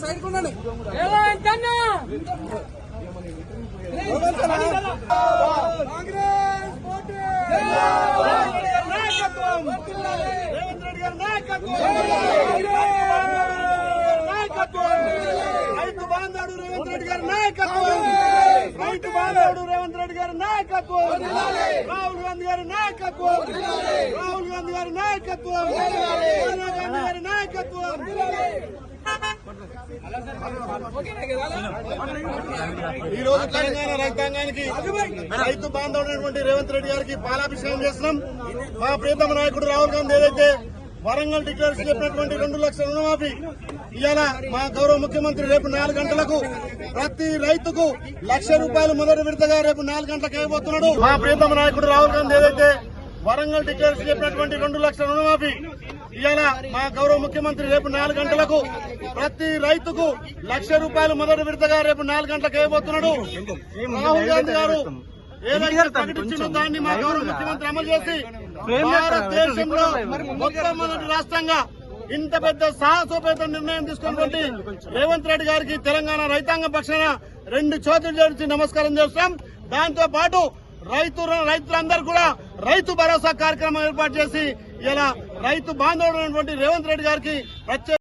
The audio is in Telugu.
రైతు బాంధవుడు రేవంత్ రెడ్డి గారి నాయకత్వం, రైతు బాంధవుడు రేవంత్ రెడ్డి గారి నాయకత్వం, రాహుల్ గాంధీ గారి నాయకత్వం, రాహుల్ గాంధీ గారి నాయకత్వం, సోనియా గాంధీ గారి నాయకత్వం. ఈ రోజు తెలంగాణ రైతాంగానికి రైతు బాంధవుడైనటువంటి రేవంత్ రెడ్డి గారికి పాలాభిషేకం చేస్తున్నాం. మా ప్రియతమ నాయకుడు రాహుల్ గాంధీ ఏదైతే వరంగల్ డిక్లరేషన్ చెప్పినటువంటి 2 లక్షల రుణమాఫీ ఇవాళ మా గౌరవ ముఖ్యమంత్రి రేపు 4 గంటలకు ప్రతి రైతుకు ₹1,00,000 మొదటి విడతగా రేపు 4 గంటలకు ఇవ్వబోతున్నాడు. మా ప్రియతమ నాయకుడు రాహుల్ గాంధీ ఏదైతే వరంగల్ డిక్లరేషన్ చెప్పినటువంటి 2 లక్షల రుణమాఫీ ఇవాళ మా గౌరవ ముఖ్యమంత్రి రేపు 4 గంటలకు ప్రతి రైతుకు ₹1,00,000 మొదటి విడతగా రేపు 4 గంటలకు ఇవ్వబోతున్నాడు. రాహుల్ గాంధీ గారు ఏదైతే ప్రకటించిందో దాన్ని మా గౌరవ ముఖ్యమంత్రి అమలు చేసి భారతదేశంలో మొట్టమొదటి రాష్ట్రంగా ఇంత పెద్ద సాహసోపేత నిర్ణయం తీసుకున్నటువంటి రేవంత్ రెడ్డి గారికి తెలంగాణ రైతాంగ పక్షాన 2 చేతులు జోడించి నమస్కారం చేస్తాం. దాంతో పాటు రైతులందరూ కూడా రైతు భరోసా కార్యక్రమం ఏర్పాటు చేసి ఇలా రైతు బాంధవుడైనటువంటి రేవంత్ రెడ్డి గారికి ప్రత్యేక